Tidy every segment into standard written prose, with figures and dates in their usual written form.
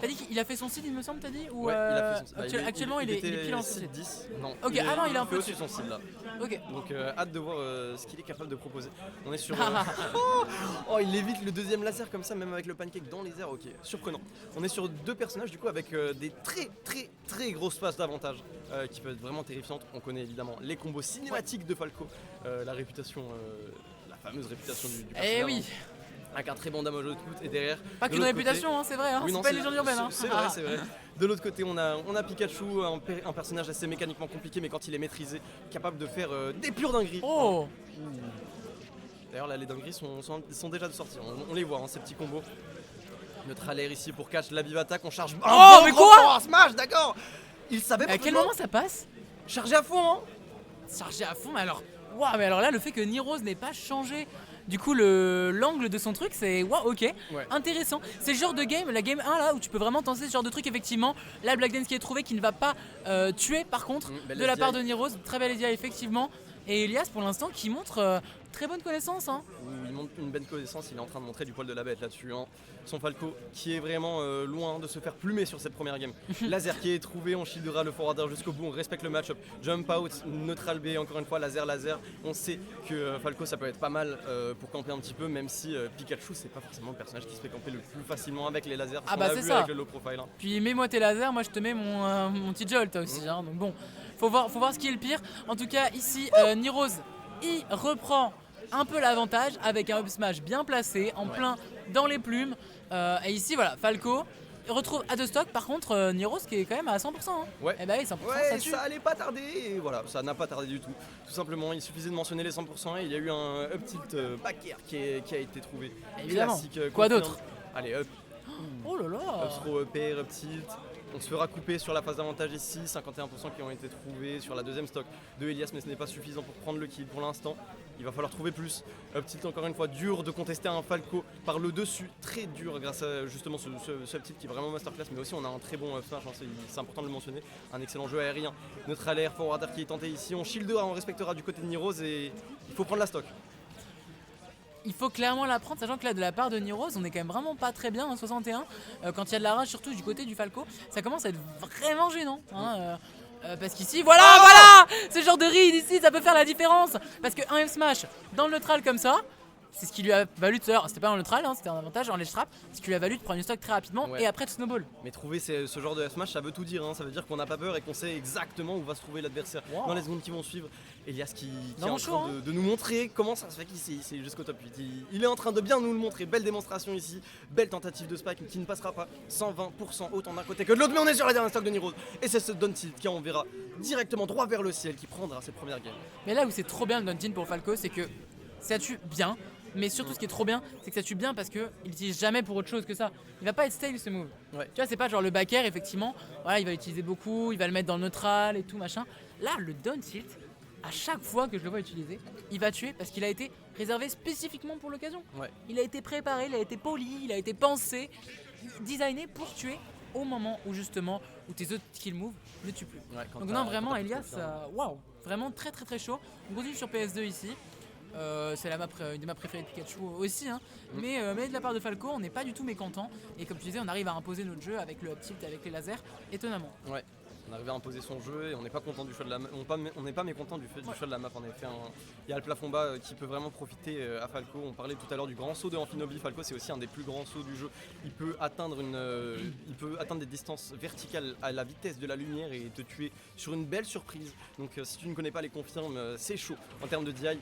T'as dit qu'il a fait son seed, il me semble, t'as dit ou Ouais, il a fait son actuellement, il est pile en seed seed. 10. Non, Ok, il ah non, il est un peu au-dessus de dessus. son seed là. Ok. Donc hâte de voir ce qu'il est capable de proposer. On est sur... oh, il évite le deuxième laser comme ça, même avec le pancake dans les airs, ok, surprenant. On est sur deux personnages du coup avec des très grosses phases d'avantage qui peuvent être vraiment terrifiantes. On connaît évidemment les combos cinématiques de Falco, la réputation, la fameuse réputation du personnage. Eh oui. Avec un très bon damage output et derrière... Pas qu'une réputation, hein, c'est vrai, hein, Oui, c'est non, pas une légende urbaine. Hein. C'est vrai, c'est vrai. De l'autre côté, on a Pikachu, un personnage assez mécaniquement compliqué, mais quand il est maîtrisé, capable de faire des pures dingueries. Oh. D'ailleurs, là, les dingueries sont déjà de sortie. On les voit, hein, ces petits combos. Notre alert ici pour catch la vive attaque, on charge. Oh, mais quoi? Smash, d'accord. Il savait. À quel moment ça passe? Chargé à fond, hein. Chargé à fond, mais alors, waouh, mais alors là, le fait que Nirose n'ait pas changé. Du coup, l'angle de son truc, c'est waouh, ok, Ouais. intéressant. C'est le genre de game, la game 1 là, où tu peux vraiment tenter ce genre de truc, effectivement. Là, Black Dance qui est trouvé, qui ne va pas tuer, par contre, belle de la SDI. part de Nirose. Très belle idée, effectivement. Et Elias, pour l'instant, qui montre très bonne connaissance. Hein. Il montre une belle connaissance, il est en train de montrer du poil de la bête là-dessus. Hein. Son Falco qui est vraiment loin de se faire plumer sur cette première game. Laser qui est trouvé, on shieldera le forwarder jusqu'au bout, on respecte le match-up. Jump out, neutral B, encore une fois, laser. On sait que Falco ça peut être pas mal pour camper un petit peu, même si Pikachu c'est pas forcément le personnage qui se fait camper le plus facilement avec les lasers. Ah bah on c'est vu ça. avec le low profile. Hein. Puis mets-moi tes lasers, moi je te mets mon petit jolt aussi. Hein. Donc bon, faut voir ce qui est le pire. En tout cas, ici, Nirose, il reprend un peu l'avantage avec un up smash bien placé, en plein dans les plumes. Et ici, voilà, Falco retrouve à deux stocks. Par contre, Nirose qui est quand même à 100%. Hein. Ouais. Et bah oui, 100%, Ouais, ça tue. ça allait pas tarder, et voilà, ça n'a pas tardé du tout. Tout simplement, il suffisait de mentionner les 100% et il y a eu un up tilt back air qui a été trouvé. Évidemment. Classique, Quoi confirm. d'autre? Allez, up, Oh là là. up throw, up air, up tilt. On se fera couper sur la phase d'avantage ici, 51% qui ont été trouvés sur la deuxième stock de Elias, mais ce n'est pas suffisant pour prendre le kill pour l'instant. Il va falloir trouver plus. Up tilt encore une fois, dur de contester un Falco par le dessus, très dur grâce à justement ce up tilt qui est vraiment masterclass, mais aussi on a un très bon up smash, hein, c'est important de le mentionner, un excellent jeu aérien. Notre alert forwarder qui est tenté ici, on shieldera, on respectera du côté de Nirose et il faut prendre la stock. Il faut clairement la prendre, sachant que là, de la part de Nirose, on est quand même vraiment pas très bien en 61. Quand il y a de la rage, surtout du côté du Falco, ça commence à être vraiment gênant. Hein, parce qu'ici, voilà, ce genre de read ici, ça peut faire la différence. Parce que un F-Smash dans le neutral comme ça, c'est ce qui lui a valu de faire. C'était pas en neutral, hein, c'était un avantage en ledge trap. Ce qui lui a valu de prendre une stock très rapidement et après de snowball. Mais trouver ce genre de F-Smash, ça veut tout dire, hein. Ça veut dire qu'on n'a pas peur et qu'on sait exactement où va se trouver l'adversaire dans les secondes qui vont suivre. Elias qui est en train de nous montrer comment ça se fait qu'il est jusqu'au top 8. Il est en train de bien nous le montrer. Belle démonstration ici, belle tentative de spike qui ne passera pas. 120% autant d'un côté que de l'autre, mais on est sur la dernière stock de Nirose. Et c'est ce down tilt qui enverra directement droit vers le ciel qui prendra cette première game. Mais là où c'est trop bien le down tilt pour Falco, c'est que ça tue bien. Mais surtout, ce qui est trop bien, c'est que ça tue bien parce qu'il l'utilise jamais pour autre chose que ça. Il va pas être stale ce move. Ouais. Tu vois, c'est pas genre le back air, effectivement. Voilà, il va l'utiliser beaucoup, il va le mettre dans le neutral et tout machin. Là, le down tilt, à chaque fois que je le vois utiliser, il va tuer parce qu'il a été réservé spécifiquement pour l'occasion. Ouais. Il a été préparé, il a été poli, il a été pensé, designé pour tuer au moment où justement où tes autres kill moves ne tuent plus. Ouais, Donc non, vraiment, Elias, waouh, vraiment très très très chaud. On continue sur PS2 ici. C'est une des maps préférées de Pikachu aussi, hein. Mais de la part de Falco, on n'est pas du tout mécontent. Et comme tu disais, on arrive à imposer notre jeu avec le up tilt, avec les lasers, étonnamment. Ouais, on arrive à imposer son jeu et on n'est pas content du choix de la map. On n'est pas mécontent du choix de la map en effet. Il y a le plafond bas qui peut vraiment profiter à Falco. On parlait tout à l'heure du grand saut de Amphinobi. Falco c'est aussi un des plus grands sauts du jeu. Il peut atteindre des distances verticales à la vitesse de la lumière et te tuer sur une belle surprise. Donc si tu ne connais pas les confirmes, c'est chaud en termes de DI.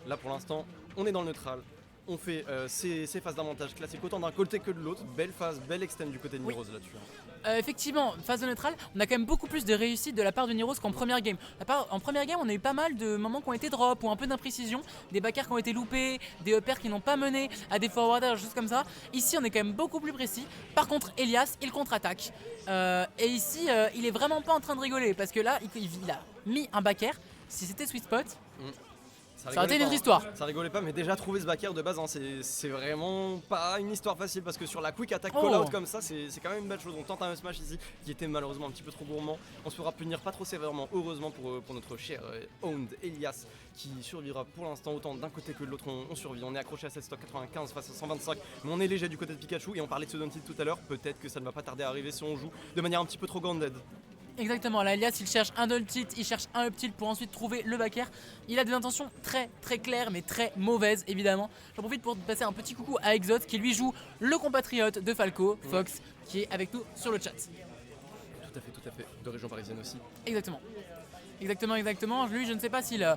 Là pour l'instant, on est dans le neutral. On fait ces phases d'avantage classiques autant d'un côté que de l'autre. Belle phase, belle extend du côté de Nirose là-dessus. Effectivement, phase de neutral, on a quand même beaucoup plus de réussite de la part de Nirose qu'en première game. En première game, on a eu pas mal de moments qui ont été drop ou un peu d'imprécision, des backers qui ont été loupés, des uppers qui n'ont pas mené à des forwarders, juste comme ça. Ici, on est quand même beaucoup plus précis. Par contre, Elias, il contre-attaque. Et ici, il est vraiment pas en train de rigoler parce que là, il a mis un backer. Si c'était sweet spot, Ça aurait été une autre histoire. Ça rigolait pas, mais déjà trouver ce backer de base, hein, c'est vraiment pas une histoire facile parce que sur la quick attack call out comme ça, c'est quand même une belle chose. On tente un smash ici qui était malheureusement un petit peu trop gourmand. On se fera punir pas trop sévèrement, heureusement pour notre cher Owned Elias qui survivra pour l'instant autant d'un côté que de l'autre. On survit, on est accroché à cette stock 95 face à 125, mais on est léger du côté de Pikachu et on parlait de ce Daunted tout à l'heure. Peut-être que ça ne va pas tarder à arriver si on joue de manière un petit peu trop grounded. Exactement, là Elias il cherche un down tilt, il cherche un up tilt pour ensuite trouver le backer. Il a des intentions très très claires mais très mauvaises évidemment. J'en profite pour passer un petit coucou à Exot qui lui joue le compatriote de Falco, Fox, qui est avec nous sur le chat. Tout à fait, de région parisienne aussi. Exactement. Lui je ne sais pas s'il...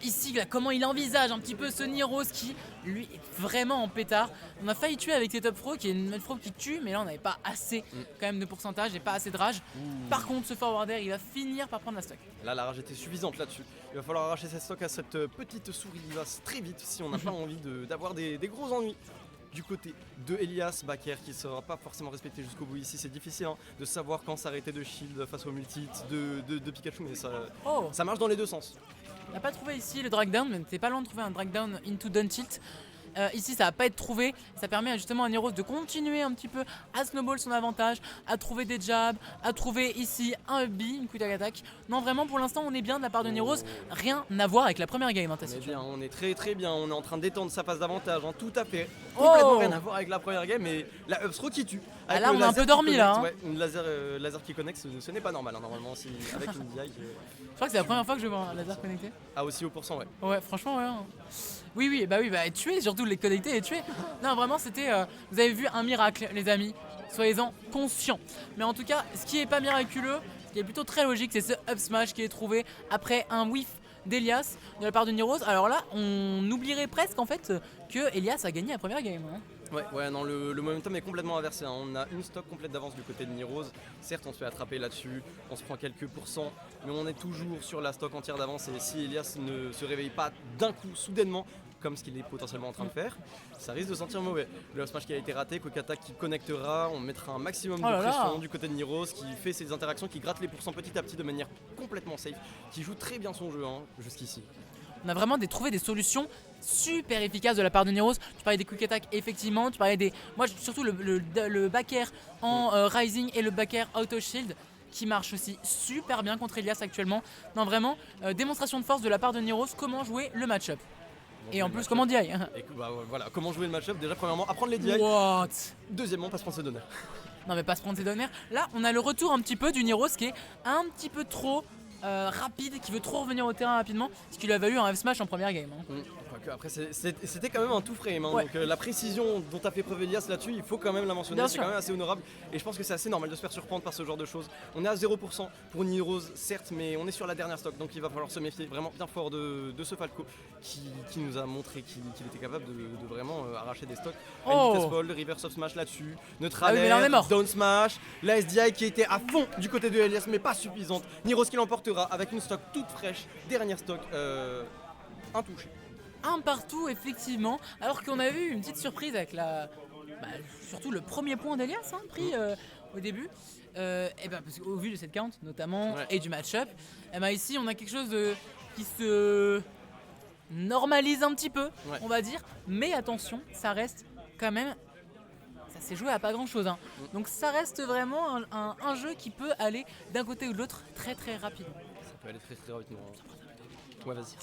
Ici, là, comment il envisage un petit peu ce Niros qui, lui, est vraiment en pétard. On a failli tuer avec ses top throw, qui est une top throw qui tue, mais là on n'avait pas assez quand même de pourcentage et pas assez de rage. Par contre, ce forwarder, il va finir par prendre la stock. Là, la rage était suffisante là-dessus. Il va falloir arracher cette stock à cette petite souris vivace très vite si on n'a pas envie d'avoir des gros ennuis. Du côté de Elias, backer qui ne sera pas forcément respecté jusqu'au bout ici, c'est difficile de savoir quand s'arrêter de shield face au multi de Pikachu, mais ça marche dans les deux sens. On n'a pas trouvé ici le drag down, mais t'es pas loin de trouver un drag down into down tilt. Ici ça va pas être trouvé, ça permet justement à Niros de continuer un petit peu à snowball son avantage, à trouver des jabs, à trouver ici un up B, une quick attack. Non vraiment pour l'instant on est bien de la part de Niros, rien à voir avec la première game. On est très très bien, on est en train d'étendre sa phase d'avantage, tout à fait. Complètement rien à voir avec la première game, mais la up throw qui tue. Là on a un peu dormi là. Ouais, une laser qui connecte, ce n'est pas normal normalement avec une DI. Je crois que c'est la première fois que je vois un laser connecté. Ah aussi au pourcent ouais. Ouais franchement ouais. Oui, et tuer, surtout les connecter et tuer. Non, vraiment, c'était. Vous avez vu un miracle, les amis. Soyez-en conscients. Mais en tout cas, ce qui est pas miraculeux, ce qui est plutôt très logique, c'est ce up smash qui est trouvé après un whiff d'Elias de la part de Niros. Alors là, on oublierait presque en fait que Elias a gagné la première game. Ouais, non, le momentum est complètement inversé. On a une stock complète d'avance du côté de Niros. Certes, on se fait attraper là-dessus, on se prend quelques pourcents, mais on est toujours sur la stock entière d'avance. Et si Elias ne se réveille pas d'un coup, soudainement, comme ce qu'il est potentiellement en train de faire, ça risque de sentir mauvais. Le smash qui a été raté, quick attack qui connectera, on mettra un maximum de pression du côté de Niros qui fait ses interactions, qui gratte les pourcents petit à petit de manière complètement safe, qui joue très bien son jeu jusqu'ici. On a vraiment trouvé des solutions super efficaces de la part de Niros. Tu parlais des quick attack effectivement, tu parlais des... Moi surtout le backer en rising et le backer auto shield qui marche aussi super bien contre Elias actuellement. Non vraiment, démonstration de force de la part de Niros, comment jouer le match-up. Et en plus, comment DI voilà, comment jouer le match-up. Déjà, premièrement, apprendre les DI. What? Deuxièmement, pas se prendre ses donneurs. Non, mais pas se prendre ses donneurs. Là, on a le retour un petit peu du Niros qui est un petit peu trop rapide, qui veut trop revenir au terrain rapidement, ce qui lui avait eu un F-Smash en première game. Après, c'était quand même un tout frame. Ouais. Donc la précision dont a fait preuve Elias là-dessus, il faut quand même la mentionner. Bien c'est sûr. quand même assez honorable. Et je pense que c'est assez normal de se faire surprendre par ce genre de choses. On est à 0% pour Niros, certes, mais on est sur la dernière stock. Donc il va falloir se méfier vraiment bien fort de ce Falco qui nous a montré qu'il était capable de vraiment arracher des stocks. Vitesse Ball, reverse of smash là-dessus, neutral air, down smash, la SDI qui était à fond du côté de Elias, mais pas suffisante. Niros qui l'emportera avec une stock toute fraîche, dernière stock intouchée. Un partout effectivement, alors qu'on a vu une petite surprise avec surtout le premier point d'Elias pris au début. Parce qu'au vu de cette count notamment et du match-up, ici on a quelque chose qui se normalise un petit peu, on va dire, mais attention, ça reste quand même, ça s'est joué à pas grand chose. Donc ça reste vraiment un jeu qui peut aller d'un côté ou de l'autre très très rapidement. Ça peut aller très très rapidement. Ouais, vas-y.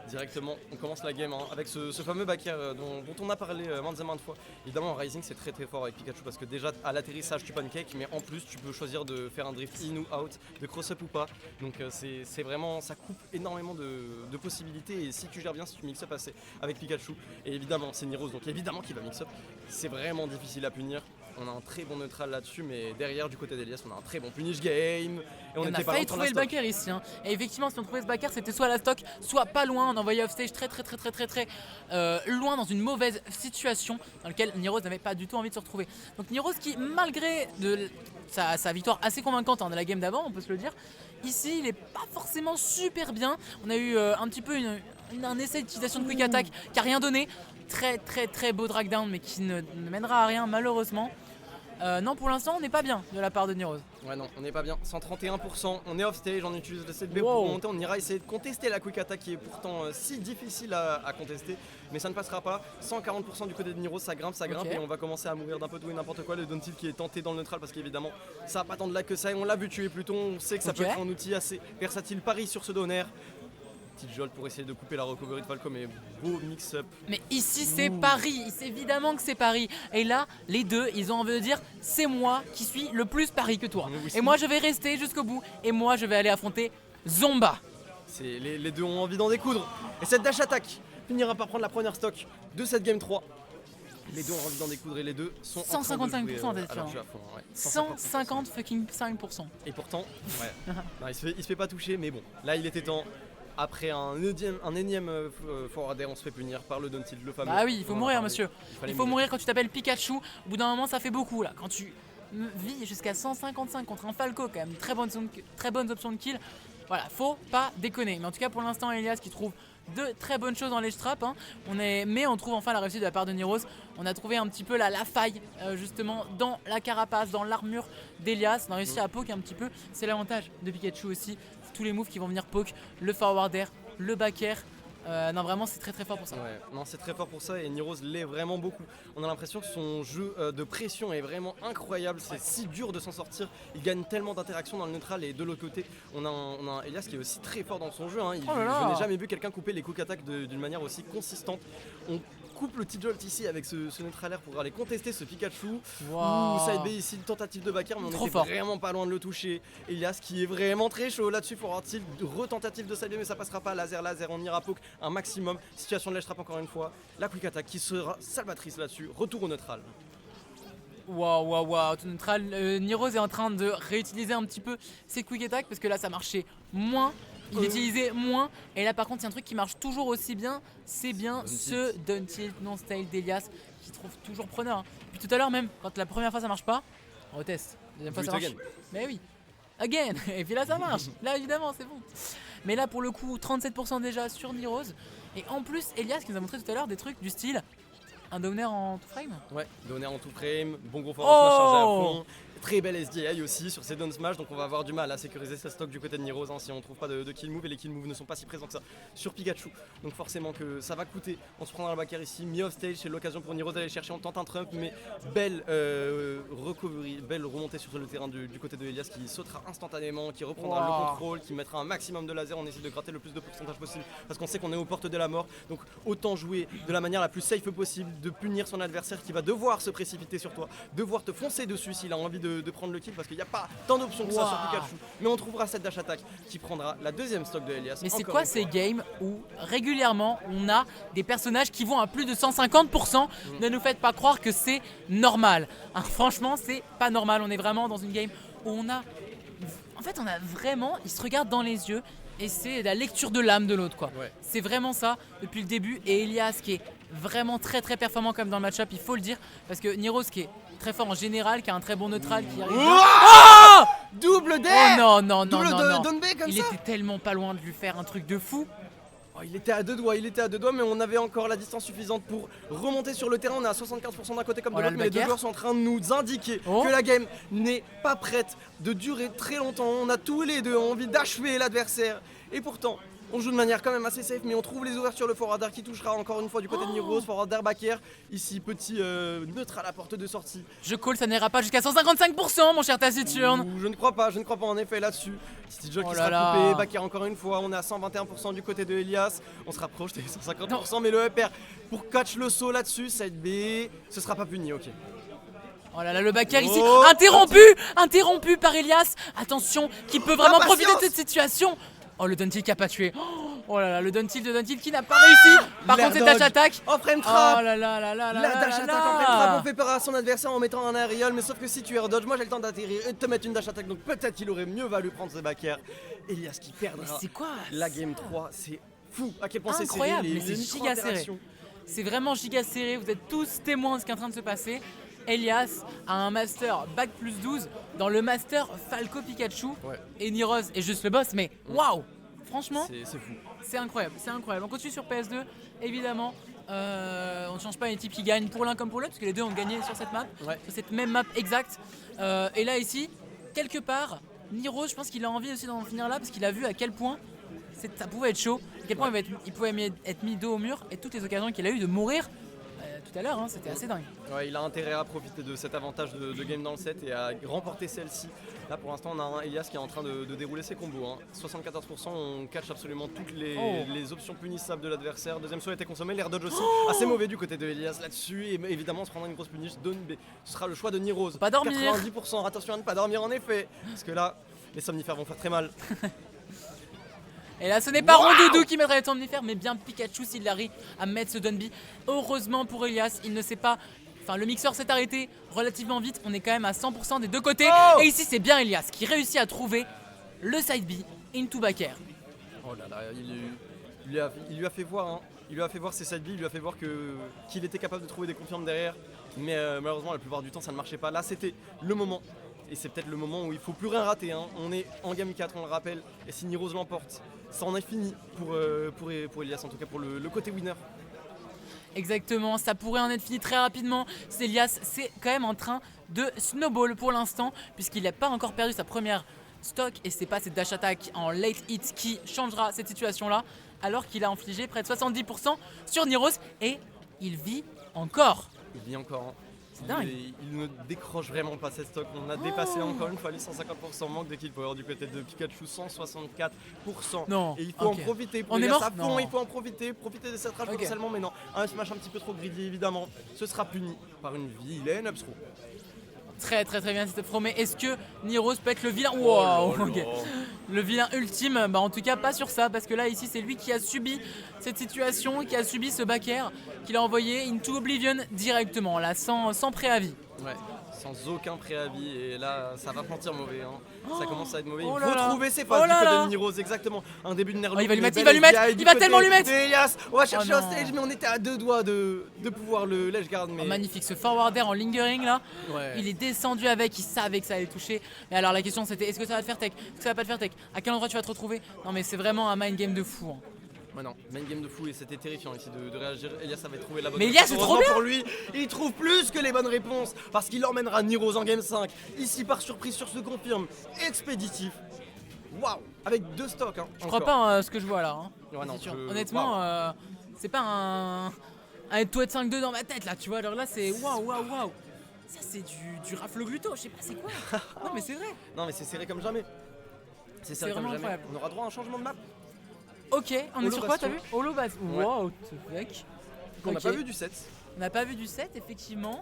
Directement, on commence la game avec ce fameux backer dont on a parlé maintes et maintes fois. Évidemment, en Rising, c'est très très fort avec Pikachu parce que déjà à l'atterrissage, tu pancake, mais en plus, tu peux choisir de faire un drift in ou out, de cross-up ou pas. Donc, c'est vraiment, ça coupe énormément de possibilités. Et si tu gères bien, si tu mix-up assez avec Pikachu, et évidemment, c'est Niros, donc évidemment qu'il va mix-up, c'est vraiment difficile à punir. On a un très bon neutral là-dessus, mais derrière, du côt d'Elias, on a un très bon punish game. Et on a failli trouver le backer ici. Et effectivement, si on trouvait ce backer, c'était soit à la stock, soit pas loin. On envoyait offstage très loin dans une mauvaise situation dans laquelle Niros n'avait pas du tout envie de se retrouver. Donc Niros qui, malgré sa victoire assez convaincante dans la game d'avant, on peut se le dire, ici il est pas forcément super bien. On a eu un petit peu un essai d'utilisation de quick attack qui a rien donné. Très beau drag down mais qui ne mènera à rien malheureusement. Non, pour l'instant, on n'est pas bien de la part de Niroz. Ouais, non, on n'est pas bien. 131%, on est off stage, on utilise le 7B Wow. pour monter. On ira essayer de contester la quick attack qui est pourtant si difficile à contester, mais ça ne passera pas. 140% du côté de Niroz, ça grimpe Ok. et on va commencer à mourir d'un peu tout et n'importe quoi. Le down tilt qui est tenté dans le neutral parce qu'évidemment, ça n'a pas tant de lag que ça et on l'a vu tuer Pluton. On sait que ça Ok. peut être un outil assez versatile. Paris sur ce down air. Petite jolt pour essayer de couper la recovery de Falco, mais beau mix-up. Mais ici, c'est Ouh. Paris. C'est évidemment que c'est Paris. Et là, les deux, ils ont envie de dire c'est moi qui suis le plus Paris que toi. Oui. Et moi, je vais rester jusqu'au bout. Et moi, je vais aller affronter Zomba. Les deux ont envie d'en découdre. Et cette dash attack finira par prendre la première stock de cette game 3. Les deux ont envie d'en découdre et les deux sont en train de 155% jouer, d'être à leur sûr. jeu à fond, ouais. 150 fucking 5%. Et pourtant, ouais. Non, il se fait pas toucher, mais bon, là il était temps. Après un énième forward air, on se fait punir par le down tilt, le fameux. Bah oui, il faut On en a mourir, parlé. monsieur. fallait Il faut mourir quand tu t'appelles Pikachu. Au bout d'un moment, ça fait beaucoup là. Quand tu vis jusqu'à 155 contre un Falco, quand même, très bonnes options de kill. Voilà, faut pas déconner. Mais en tout cas, pour l'instant, Elias qui trouve de très bonnes choses dans les traps. Hein. Mais on trouve enfin la réussite de la part de Niroz. On a trouvé un petit peu la faille justement dans la carapace, dans l'armure d'Elias. On a réussi à poke un petit peu. C'est l'avantage de Pikachu aussi. Tous les moves qui vont venir poke, le forward air, le back air. Non, vraiment, c'est très très fort pour ça. Ouais, non, c'est très fort pour ça et Niroz l'est vraiment beaucoup. On a l'impression que son jeu de pression est vraiment incroyable. C'est si dur de s'en sortir. Il gagne tellement d'interactions dans le neutral et de l'autre côté, on a un Elias qui est aussi très fort dans son jeu. Hein. Oh là là. Je n'ai jamais vu quelqu'un couper les quick attack d'une manière aussi consistante. On coupe le T-Jolt ici avec ce neutral air pour aller contester ce Pikachu. Wow. Ouh, side B ici, tentative de backer, mais on Trop était fort. vraiment pas loin de le toucher. Elias qui est vraiment très chaud là-dessus, forward tilt, retentative de side B, mais ça passera pas. Laser, on ira poke un maximum. Situation de ledge trap encore une fois. La quick attack qui sera salvatrice là-dessus. Retour au neutral. Waouh, tout neutral. Niroz est en train de réutiliser un petit peu ses quick attack parce que là ça marchait moins. Il utilisait moins. Et là par contre, il y a un truc qui marche toujours aussi bien. C'est bien Down ce down tilt non style d'Elias qui trouve toujours preneur. Hein. Puis tout à l'heure, même quand la première fois ça marche pas, on reteste. Deuxième fois ça Do it marche. again. Mais oui, again. Et puis là ça marche. Là évidemment, c'est bon. Mais là pour le coup, 37% déjà sur Niroz. Et en plus, Elias qui nous a montré tout à l'heure des trucs du style un downer en two frame. Ouais, donner en tout frame, bon gros forward smash chargé à Oh fond. Très belle SDI aussi sur ces down smash, donc on va avoir du mal à sécuriser sa stock du côté de Niroz hein, si on trouve pas de kill move et les kill moves ne sont pas si présents que ça sur Pikachu. Donc forcément que ça va coûter. On se prendra la back air ici, mi off stage, c'est l'occasion pour Niroz d'aller chercher, on tente un trump, mais belle recovery, belle remontée sur le terrain du côté de Elias qui sautera instantanément, qui reprendra Wow. le contrôle, qui mettra un maximum de laser, on essaie de gratter le plus de pourcentage possible parce qu'on sait qu'on est aux portes de la mort. Donc autant jouer de la manière la plus safe possible, de punir son adversaire qui va devoir se précipiter sur toi, devoir te foncer dessus s'il a envie de prendre le kill parce qu'il n'y a pas tant d'options que ça sur Wow. Pikachu. Mais on trouvera cette dash attack qui prendra la deuxième stock de Elias. Mais c'est encore quoi une ces fois. games où régulièrement on a des personnages qui vont à plus de 150%? Ne nous faites pas croire que c'est normal. Hein, franchement, c'est pas normal. On est vraiment dans une game où on a. En fait, on a vraiment. Ils se regardent dans les yeux et c'est la lecture de l'âme de l'autre, quoi. Ouais. C'est vraiment ça depuis le début. Et Elias qui est vraiment très très performant comme dans le match-up, il faut le dire. Parce que Niroz qui est très fort en général, qui a un très bon neutral, qui arrive. Ouah Double D Oh non, non, non, Double non, de non. down B comme Il ça. était tellement pas loin de lui faire un truc de fou. Oh, il était à deux doigts, mais on avait encore la distance suffisante pour remonter sur le terrain. On est à 75% d'un côté comme de Oh là, l'autre, le mais les deux back air. joueurs sont en train de nous indiquer Oh. que la game n'est pas prête de durer très longtemps. On a tous les deux envie d'achever l'adversaire. Et pourtant, on joue de manière quand même assez safe, mais on trouve les ouvertures. Le forward air qui touchera encore une fois du côté de Niroz. Forward air back air. Ici, petit neutre à la porte de sortie. Je call, ça n'ira pas jusqu'à 155%, mon cher Taciturne. Ouh, je ne crois pas en effet là-dessus. Petit jeu Oh qui là sera là. coupé, back air encore une fois, on est à 121% du côté de Elias, on se rapproche des 150% mais le upper pour catch le saut là-dessus, side B, ce sera pas puni, ok. Oh là là, le backer ici, Oh, interrompu par Elias. Attention, qui peut vraiment La profiter de patience. cette situation. Oh, le Duntil qui a pas tué. Oh là là, le Duntil de Duntil qui n'a pas réussi. Par L'air contre, c'est dash dodge. attack. En frame Oh trap, là là là là là la là dash là attack là. en frame trap, on fait peur à son adversaire en mettant un aerial, mais sauf que si tu air dodge, moi j'ai le temps d'atterrir et de te mettre une dash attack, donc peut-être qu'il aurait mieux valu prendre ses back air. Elias qui Mais perdra c'est quoi la game 3, c'est fou à quel point c'est serré, Incroyable, mais c'est les giga micro-interactions. C'est vraiment giga serré, vous êtes tous témoins de ce qui est en train de se passer. Elias a un master bac plus 12 dans le master Falco Pikachu. Ouais. Et Niroz est juste le boss, mais waouh. Franchement, C'est fou. c'est incroyable, c'est incroyable. On continue sur PS2, évidemment. On ne change pas les types qui gagnent pour l'un comme pour l'autre, parce que les deux ont gagné sur cette map, Ouais. sur cette même map exacte. Et là ici, quelque part, Niro, je pense qu'il a envie aussi d'en finir là, parce qu'il a vu à quel point ça pouvait être chaud, à quel point il pouvait être mis dos au mur, et toutes les occasions qu'il a eu de mourir tout à l'heure, hein, c'était assez dingue. Ouais, il a intérêt à profiter de cet avantage de game dans le set et à remporter celle-ci. Là pour l'instant on a un Elias qui est en train de dérouler ses combos. Hein. 74%, on catch absolument toutes les options punissables de l'adversaire. Deuxième saut a été consommé, l'air dodge aussi assez mauvais du côté de Elias là-dessus. Et évidemment on se prendra une grosse punish. Ce sera le choix de Nirose. Pas dormir. 90%, attention à ne pas dormir en effet. Parce que là, les somnifères vont faire très mal. Et là ce n'est pas Rondoudou qui mettra les somnifères, mais bien Pikachu s'il arrive à mettre ce Dunby. Heureusement pour Elias, il ne sait pas. Enfin, le mixeur s'est arrêté relativement vite, on est quand même à 100% des deux côtés. Et ici c'est bien Elias qui réussit à trouver le side B into back air. Oh là là, il lui a fait voir, hein. Il lui a fait voir ses side B, il lui a fait voir qu'il était capable de trouver des confirmes derrière. Mais malheureusement la plupart du temps ça ne marchait pas. Là c'était le moment. Et c'est peut-être le moment où il ne faut plus rien rater. Hein. On est en game 4, on le rappelle. Et si Nirose l'emporte, ça en est fini pour Elias, en tout cas pour le côté winner. Exactement, ça pourrait en être fini très rapidement. Elias, c'est quand même en train de snowball pour l'instant, puisqu'il n'a pas encore perdu sa première stock. Et c'est pas cette dash attack en late hit qui changera cette situation-là, alors qu'il a infligé près de 70% sur Nirose. Et il vit encore. Il vit encore. Hein. C'est dingue. Il ne décroche vraiment pas cette stock. On a dépassé encore une fois les 150%. Manque de kill power du côté de Pikachu, 164%. Non. Et il faut en profiter. On est mort. Non. Il faut en profiter. Profiter de cette rage potentiellement. Mais non, un smash un petit peu trop greedy évidemment. Ce sera puni par une vilaine upthrow. Très bien cette pro, mais est-ce que Nirose peut être le vilain? Wow, okay. Le vilain ultime, en tout cas pas sur ça, parce que là ici c'est lui qui a subi cette situation, qui a subi ce back air, qu'il a envoyé into Oblivion directement, là sans préavis. Ouais, sans aucun préavis, et là ça va sentir mauvais, hein. Ça commence à être mauvais, Oh il faut trouver ses phases du côté de Nirose, exactement. Un début de nerveux. Il va lui mettre, il va tellement lui mettre. Elias, on va chercher un stage, mais on était à deux doigts de pouvoir le ledge guard. Mais... magnifique, ce forward air en lingering là, ouais. Il est descendu avec, il savait que ça allait toucher. Et alors la question c'était, est-ce que ça va te faire tech? Est-ce que ça va pas te faire tech? À quel endroit tu vas te retrouver? Non mais c'est vraiment un mind game de fou. Hein. Ouais non, main game de fou et c'était terrifiant ici de réagir. Elias avait trouvé la bonne réponse. Mais Elias c'est trop bien pour lui, il trouve plus que les bonnes réponses parce qu'il emmènera Nirose en game 5. Ici par surprise sur ce confirme expéditif. Waouh, avec deux stocks. Hein, je crois pas ce que je vois là. Hein. Ouais, non, honnêtement, c'est pas un Toad 5-2 dans ma tête là, tu vois. Alors là c'est waouh. Ça c'est du rafle gluto, je sais pas c'est quoi. Non mais c'est vrai. Non mais c'est serré comme jamais. C'est serré comme jamais. Incroyable. On aura droit à un changement de map. Ok, on est sur quoi, t'as vu? Holo base. Wow, fuck. On n'a pas vu du 7. On n'a pas vu du 7, effectivement.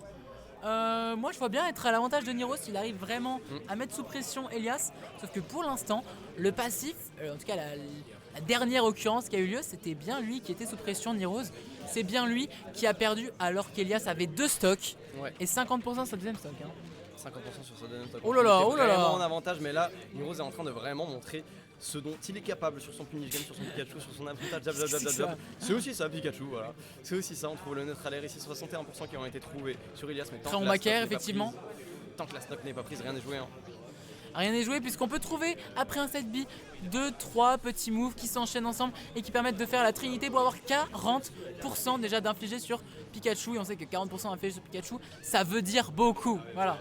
Moi, je vois bien être à l'avantage de Niro s'il arrive vraiment à mettre sous pression Elias. Sauf que pour l'instant, le passif, en tout cas la dernière occurrence qui a eu lieu, c'était bien lui qui était sous pression, Nirose. C'est bien lui qui a perdu alors qu'Elias avait deux stocks et 50% sur sa deuxième stock. Hein. 50% sur sa deuxième stock. Oh là là. Vraiment en avantage, mais là, Nirose est en train de vraiment montrer ce dont il est capable sur son punish game, sur son Pikachu, sur son avantage. C'est aussi ça, Pikachu, voilà. C'est aussi ça, on trouve le neutral air ici, 61% qui ont été trouvés sur Elias, mais tant que la stock effectivement. Tant que la stock n'est pas prise, rien n'est joué. Hein. Rien n'est joué puisqu'on peut trouver après un set B 2-3 petits moves qui s'enchaînent ensemble et qui permettent de faire la trinité pour avoir 40% déjà d'infligé sur Pikachu. Et on sait que 40% infligé sur Pikachu, ça veut dire beaucoup. Voilà.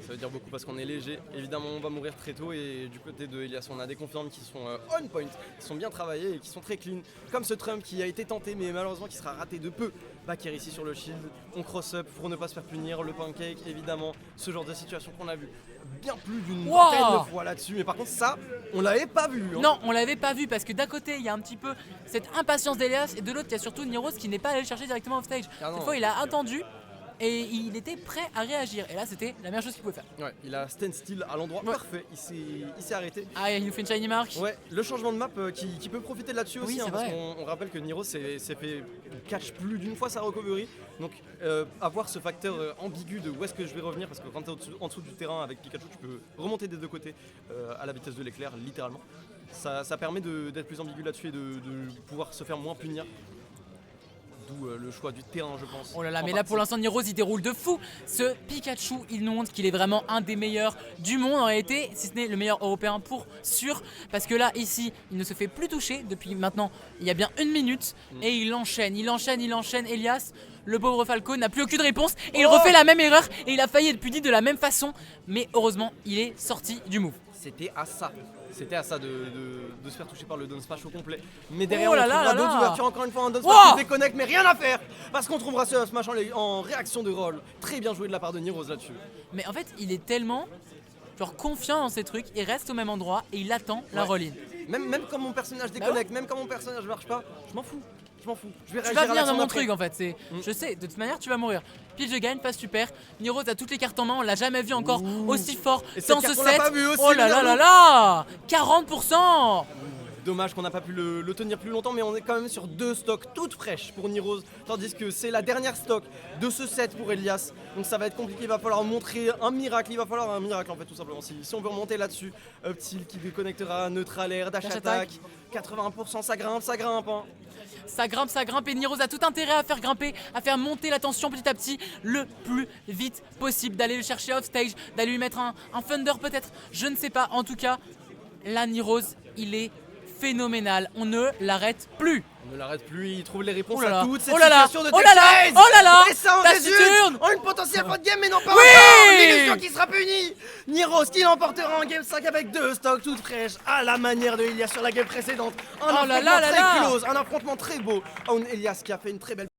Ça veut dire beaucoup parce qu'on est léger. Évidemment, on va mourir très tôt et du côté de Elias, on a des confirmes qui sont on point, qui sont bien travaillés et qui sont très clean. Comme ce Trump qui a été tenté mais malheureusement qui sera raté de peu. Back air ici sur le shield, on cross up pour ne pas se faire punir, le pancake évidemment, ce genre de situation qu'on a vu bien plus d'une vingtaine de fois là-dessus. Mais par contre ça, on l'avait pas vu. Hein. Non, on l'avait pas vu parce que d'un côté il y a un petit peu cette impatience d'Elias et de l'autre il y a surtout Nirose qui n'est pas allé le chercher directement off stage. Cette fois il a attendu. Et il était prêt à réagir. Et là, c'était la meilleure chose qu'il pouvait faire. Ouais, il a stand still à l'endroit parfait. Il s'est arrêté. Ah, il nous fait une shiny mark. Ouais, le changement de map qui peut profiter de là-dessus aussi. Hein, parce qu'on rappelle que Niro s'est fait catch plus d'une fois sa recovery. Donc, avoir ce facteur ambigu de où est-ce que je vais revenir. Parce que quand tu es en dessous du terrain avec Pikachu, tu peux remonter des deux côtés à la vitesse de l'éclair, littéralement. Ça permet d'être plus ambigu là-dessus et de pouvoir se faire moins punir. D'où le choix du terrain, je pense. Oh là là, En mais là pour partie. l'instant Niroz il déroule de fou. Ce Pikachu, il nous montre qu'il est vraiment un des meilleurs du monde en réalité, si ce n'est le meilleur européen pour sûr. Parce que là, ici, il ne se fait plus toucher depuis maintenant, il y a bien 1 minute. Et il enchaîne. Elias, le pauvre Falco n'a plus aucune réponse. Et il refait la même erreur. Et il a failli être puni de la même façon. Mais heureusement, il est sorti du move. C'était à ça. C'était à ça de se faire toucher par le down smash au complet. Mais derrière, Oh là on là trouvera là d'autres là. ouvertures, encore une fois, un down smash Wow. qui déconnecte, mais rien à faire. Parce qu'on trouvera ce smash en réaction de roll. Très bien joué de la part de Niroz là-dessus. Mais en fait, il est tellement genre confiant dans ses trucs. Il reste au même endroit et il attend la Ouais. roll-in. Même quand mon personnage déconnecte, même quand mon personnage marche pas, je m'en fous. Je m'en fous. Je vais Tu réagir vas à venir l'action dans mon d'après. truc en fait, je sais, de toute manière tu vas mourir. Pile je gagne, pas super. Niroz a toutes les cartes en main, on l'a jamais vu encore aussi fort Et cette dans ce carte, on l'a set. pas vu aussi, Oh là là là regarde-le. là 40%. Dommage qu'on n'a pas pu le tenir plus longtemps, mais on est quand même sur 2 stocks toutes fraîches pour Niroz, tandis que c'est la dernière stock de ce set pour Elias. Donc ça va être compliqué, il va falloir montrer un miracle, en fait tout simplement. Si on veut remonter là-dessus, Uptil qui déconnectera neutral air, dash Dash attack, 80%, ça grimpe. Hein. Ça grimpe et Niroz a tout intérêt à faire grimper, à faire monter la tension petit à petit le plus vite possible, d'aller le chercher off stage, d'aller lui mettre un thunder peut-être, je ne sais pas. En tout cas, là Niroz, il est phénoménal, on ne l'arrête plus. On ne l'arrête plus, il trouve les réponses Oh là là. à toutes ces Oh là là. situations de Oh là là. tech Oh là là. Et ça en Taciturne. résulte en une potentielle faute game, mais non pas Oui. encore. L'illusion qui sera punie. Niroz qui l'emportera en game 5 avec 2 stocks toutes fraîches, à la manière de Elias sur la game précédente. Un Oh là affrontement là là très là. close, un affrontement très beau. Elias qui a fait une très belle